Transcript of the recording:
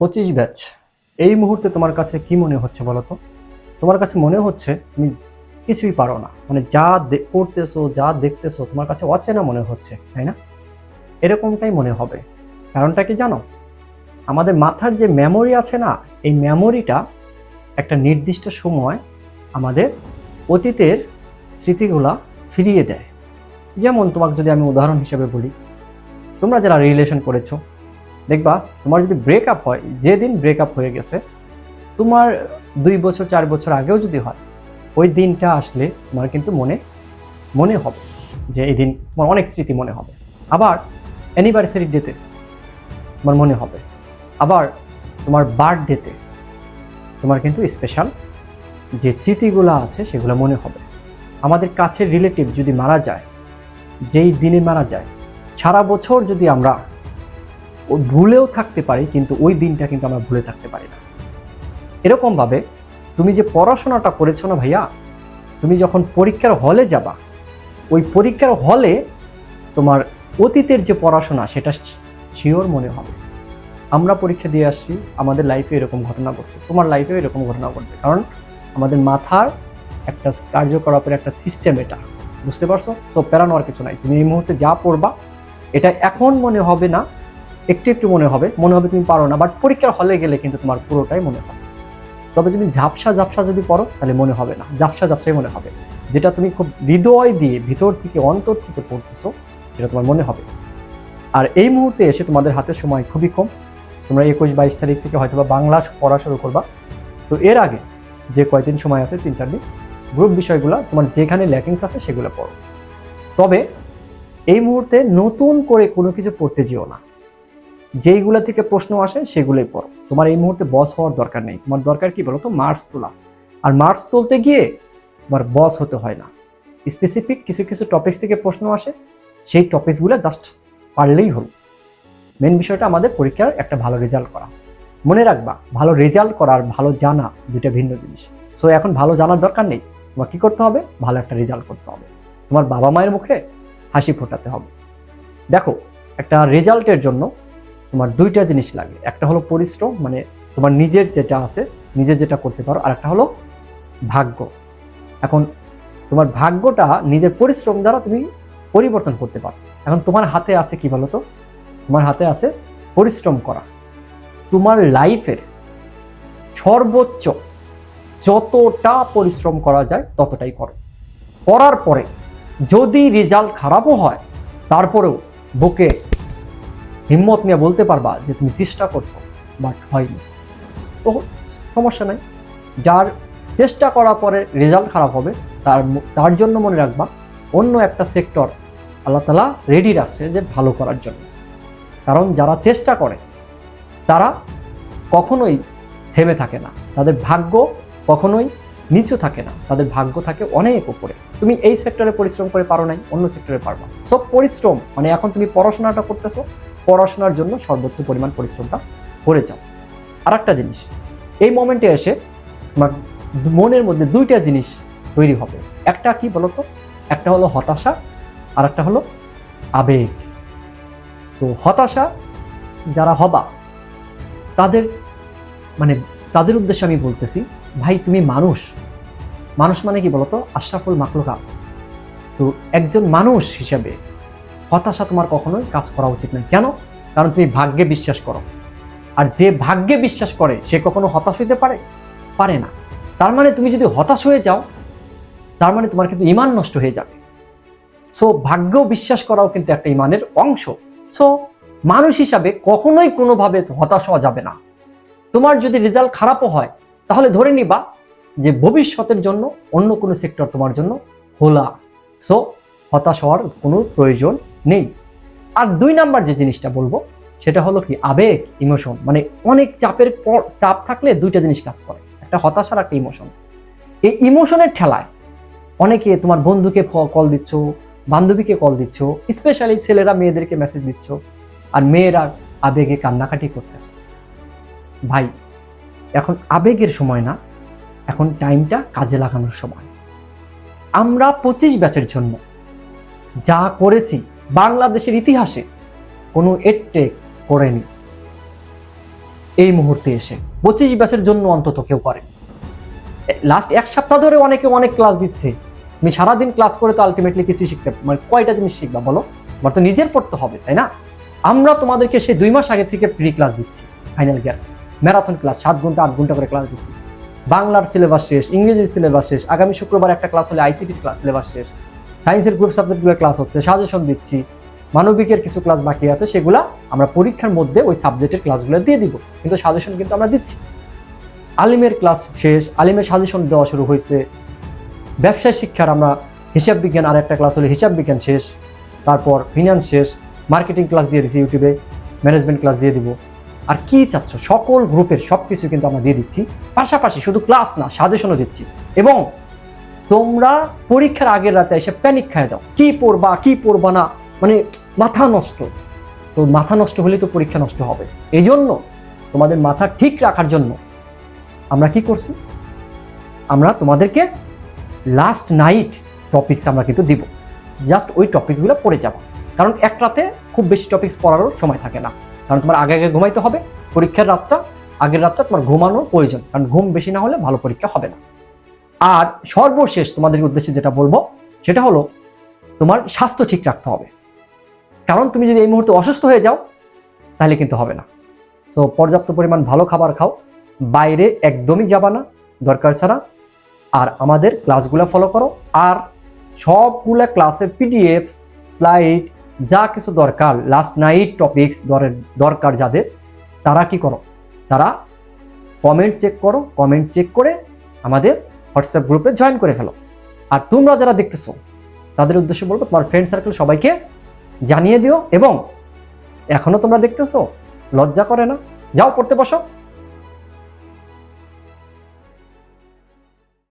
25 batch এই মুহূর্তে তোমার কাছে কি মনে হচ্ছে বলো তো? তোমার কাছে মনে হচ্ছে তুমি কিছুই পারো না, মানে যা পড়তেছো যা দেখতেছো তোমার কাছে অচেনা মনে হচ্ছে, তাই না? এরকমটাই মনে হবে। কারণটা কি জানো? আমাদের মাথার যে মেমোরি আছে না, এই মেমোরিটা একটা নির্দিষ্ট সময় আমাদের অতীতের স্মৃতিগুলা ফিরিয়ে দেয়। যেমন তোমাকে যদি আমি উদাহরণ হিসেবে বলি, তোমরা যারা রিলেশন করেছো, দেখবা তোমার যদি ব্রেকআপ হয়, যেদিন ব্রেকআপ হয়ে গেছে, তোমার 2 বছর 4 বছর আগেও যদি হয়, ওই দিনটা আসলে তোমার কিন্তু মনে মনে হবে যে এই দিন তোমার অনেক স্মৃতি মনে হবে। আবার অ্যানিভার্সারি ডেতে তোমার মনে হবে। আবার তোমার বার্থডেতে তোমার কিন্তু স্পেশাল যে স্মৃতিগুলো আছে সেগুলো মনে হবে। আমাদের কাছের রিলেটিভ যদি মারা যায়, যেই দিনে মারা যায়, সারা বছর যদি আমরা ভুলেও থাকতে পারি, কিন্তু ওই দিনটা কিন্তু আমরা ভুলে থাকতে পারি না। এরকমভাবে তুমি যে পড়াশোনাটা করেছো না ভাইয়া, তুমি যখন পরীক্ষার হলে যাবা, ওই পরীক্ষার হলে তোমার অতীতের যে পড়াশোনা সেটা শিওর মনে হবে। আমরা পরীক্ষা দিয়ে আসছি, আমাদের লাইফে এরকম ঘটনা ঘটছে, তোমার লাইফেও এরকম ঘটনা ঘটবে, কারণ আমাদের মাথার একটা কার্যকলাপের একটা সিস্টেম এটা, বুঝতে পারছো? সব পেরানোর কিছু নাই। তুমি এই মুহূর্তে যা পড়বা এটা এখন মনে হবে না, একটু একটু মনে হবে তুমি পারো না, বাট পরীক্ষার হলে গেলে কিন্তু তোমার পুরোটাই মনে হবে। তবে তুমি ঝাপসা ঝাপসা যদি পড়ো তাহলে মনে হবে না, ঝাপসা ঝাপসাই মনে হবে। যেটা তুমি খুব হৃদয় দিয়ে ভিতর থেকে অন্তর থেকে পড়তেছো সেটা তোমার মনে হবে। আর এই মুহূর্তে এসে তোমাদের হাতে সময় খুবই কম। তোমরা 21-22 তারিখ থেকে হয়তো বা বাংলা পড়া শুরু করবা। তো এর আগে যে কয়দিন সময় আছে, 3-4 দিন, গ্রুপ বিষয়গুলো তোমার যেখানে ল্যাকিংস আছে সেগুলো পড়ো। তবে এই মুহূর্তে নতুন করে কোনো কিছু পড়তে যেও না। যেইগুলা থেকে প্রশ্ন আসে সেগুলোই পড়ো। তোমার এই মুহূর্তে বস হওয়ার দরকার নেই। তোমার দরকার কি বলো তো? মার্কস তোলা। আর মার্কস তুলতে গিয়ে তোমার বস হতে হয় না। স্পেসিফিক কিছু কিছু টপিক্স থেকে প্রশ্ন আসে, সেই টপিকসগুলো জাস্ট পারলেই হলো। মেন বিষয়টা আমাদের পরীক্ষার একটা ভালো রেজাল্ট করা। মনে রাখবা, ভালো রেজাল্ট করার ভালো জানা দুইটা ভিন্ন জিনিস। সো এখন ভালো জানার দরকার নেই, তোমার কি করতে হবে? ভালো একটা রেজাল্ট করতে হবে। তোমার বাবা মায়ের মুখে হাসি ফোটাতে হবে। দেখো, একটা রেজাল্টের জন্য তোমার দুইটা জিনিস লাগে। একটা হলো পরিশ্রম, মানে তোমার নিজের যেটা আছে, নিজে যেটা করতে পারো, আর একটা হলো ভাগ্য। এখন তোমার ভাগ্যটা নিজের পরিশ্রম দ্বারা তুমি পরিবর্তন করতে পারো। এখন তোমার হাতে আছে কি বলো তো? তোমার হাতে আছে পরিশ্রম করা। তোমার লাইফের সর্বোচ্চ যতটা পরিশ্রম করা যায় ততটাই করো। করার পরে যদি রেজাল্ট খারাপও হয়, তারপরেও বুকে হিম্মত নিয়ে বলতে পারবা যে তুমি চেষ্টা করছো, বাট হয়নি। তো সমস্যা নাই। যার চেষ্টা করার পরে রেজাল্ট খারাপ হবে, তার জন্য মনে রাখবা অন্য একটা সেক্টর আল্লাহ তাআলা রেডি রাখছে যে ভালো করার জন্য। কারণ যারা চেষ্টা করে তারা কখনোই থেমে থাকে না, তাদের ভাগ্য কখনোই নিচু থাকে না, তাদের ভাগ্য থাকে অনেক উপরে। তুমি এই সেক্টরে পরিশ্রম করে পারো নাই, অন্য সেক্টরে পারবা। সব পরিশ্রম, মানে এখন তুমি পড়াশোনাটা করতেছো, পড়াশোনার জন্য সর্বোচ্চ পরিমাণ পরিশ্রমটা করে যাও। আর একটা জিনিস, এই মোমেন্টে এসে তোমার মনের মধ্যে দুইটা জিনিস তৈরি হবে। একটা কি বলতো? একটা হলো হতাশা, আর একটা হলো আবেগ। তো হতাশা যারা হবা তাদের, মানে তাদের উদ্দেশ্যে আমি বলতেছি, ভাই তুমি মানুষ। মানুষ মানে কি বলতো? আশরাফুল মাখলুকাত। তো একজন মানুষ হিসেবে হতাশা তোমার কখনোই কাজ করা উচিত নয়। কেন? কারণ তুমি ভাগ্যে বিশ্বাস করো, আর যে ভাগ্যে বিশ্বাস করে সে কখনো হতাশ হইতে পারে না। তার মানে তুমি যদি হতাশ হয়ে যাও, তার মানে তোমার কিন্তু ঈমান নষ্ট হয়ে যাবে। সো ভাগ্য বিশ্বাস করাও কিন্তু একটা ঈমানের অংশ। সো মানুষ হিসাবে কখনোই কোনোভাবে হতাশ হওয়া যাবে না। তোমার যদি রেজাল্ট খারাপও হয়, তাহলে ধরে নিবা যে ভবিষ্যতের জন্য অন্য কোনো সেক্টর তোমার জন্য খোলা। সো হতাশ হওয়ার কোনো প্রয়োজন নেই। আর 2 নাম্বার যে জিনিসটা বলবো সেটা হলো কি, আবেগ, ইমোশন। মানে অনেক চাপ থাকলে দুইটা জিনিস কাজ করে, একটা হতাশা আর একটা ইমোশন। এই ইমোশনের ঠেলায় অনেকে তোমার বন্ধুকে কল দিচ্ছ, বান্ধবীকে কল দিচ্ছ, স্পেশালি ছেলেরা মেয়েদেরকে মেসেজ দিচ্ছ, আর মেয়েরা আবেগে কান্নাকাটি করতেছ। ভাই, এখন আবেগের সময় না, এখন টাইমটা কাজে লাগানোর সময়। আমরা 25 ব্যাচের জন্য যা করেছি বাংলাদেশের ইতিহাসে কোনো এডটেক করেনি। এই মুহূর্তে এসে 25 ব্যাচের জন্য অন্তত কেউ করে। লাস্ট এক সপ্তাহ ধরে অনেকে অনেক ক্লাস দিচ্ছে, তুমি সারাদিন ক্লাস করে তো আলটিমেটলি কিছু শিখতে মানে কয়টা জিনিস শিখবা বলো? আমার তো নিজের পড়তে হবে, তাই না? আমরা তোমাদেরকে সেই 2 মাস আগে থেকে ফ্রি ক্লাস দিচ্ছি, ফাইনাল ইয়ার ম্যারাথন ক্লাস 7 ঘন্টা 8 ঘন্টা করে ক্লাস দিচ্ছি। বাংলার সিলেবাস শেষ, ইংরেজির সিলেবাস শেষ, আগামী শুক্রবার একটা ক্লাস হলে আইসিটির ক্লাস সিলেবাস শেষ, সায়েন্সের গ্রুপ সাবজেক্টগুলোর ক্লাস হচ্ছে, সাজেশন দিচ্ছি, মানবিকের কিছু ক্লাস বাকি আছে, সেগুলা আমরা পরীক্ষার মধ্যে ওই সাবজেক্টের ক্লাসগুলো দিয়ে দিব, কিন্তু সাজেশন কিন্তু আমরা দিচ্ছি। আলিমের ক্লাস শেষ, আলিমের সাজেশন দেওয়া শুরু হয়েছে। ব্যবসায় শিক্ষার আমরা হিসাব বিজ্ঞান আর একটা ক্লাস হলে হিসাব বিজ্ঞান শেষ, তারপর ফিনান্স শেষ, মার্কেটিং ক্লাস দিয়ে দিচ্ছি, ইউটিউবে ম্যানেজমেন্ট ক্লাস দিয়ে দিব। আর কি চাচ্ছ, সকল গ্রুপের সব কিছু কিন্তু আমরা দিয়ে দিচ্ছি, পাশাপাশি শুধু ক্লাস না সাজেশনও দিচ্ছি। এবং তোমরা পরীক্ষার আগের রাতে এসে প্যানিক খায় যাও, কি পড়বা কি পড়বা না, মানে মাথা নষ্ট। তো মাথা নষ্ট হলে তো পরীক্ষা নষ্ট হবে। এই জন্য তোমাদের মাথা ঠিক রাখার জন্য আমরা কি করছি, আমরা তোমাদেরকে লাস্ট নাইট টপিকস আমরা কিন্তু দিব, জাস্ট ওই টপিকসগুলো পড়ে যাবো। কারণ এক রাতে খুব বেশি টপিকস পড়ারও সময় থাকে না, কারণ তোমার আগে আগে ঘুমাইতে হবে। পরীক্ষার রাতটা, আগের রাতটা তোমার ঘুমানোর প্রয়োজন, কারণ ঘুম বেশি না হলে ভালো পরীক্ষা হবে না। আর সর্বশেষ তোমাদের উদ্দেশ্যে যেটা বলবো সেটা হলো তোমার স্বাস্থ্য ঠিক রাখতে হবে, কারণ তুমি যদি এই মুহূর্তে অসুস্থ হয়ে যাও তাহলে কিন্তু হবে না। সো পর্যাপ্ত পরিমাণ ভালো খাবার খাও, বাইরে একদমই যাবা না দরকার ছাড়া, আর আমাদের ক্লাসগুলো ফলো করো। আর সবগুলা ক্লাসের পিডিএফ স্লাইড যা কিছু দরকার, লাস্ট নাইট টপিকস দরকার যাদের, তারা কি করো, তারা কমেন্ট চেক করো, কমেন্ট চেক করে আমাদের হোয়াটসঅ্যাপ গ্রুপে জয়েন করে ফেলো। আর তোমরা যারা দেখতেছো তাদের উদ্দেশ্যে বলবো, তোমার ফ্রেন্ড সার্কেল সবাইকে জানিয়ে দিও। এবং এখনো তোমরা দেখতেছো, লজ্জা করে না? যাও পড়তে বসো।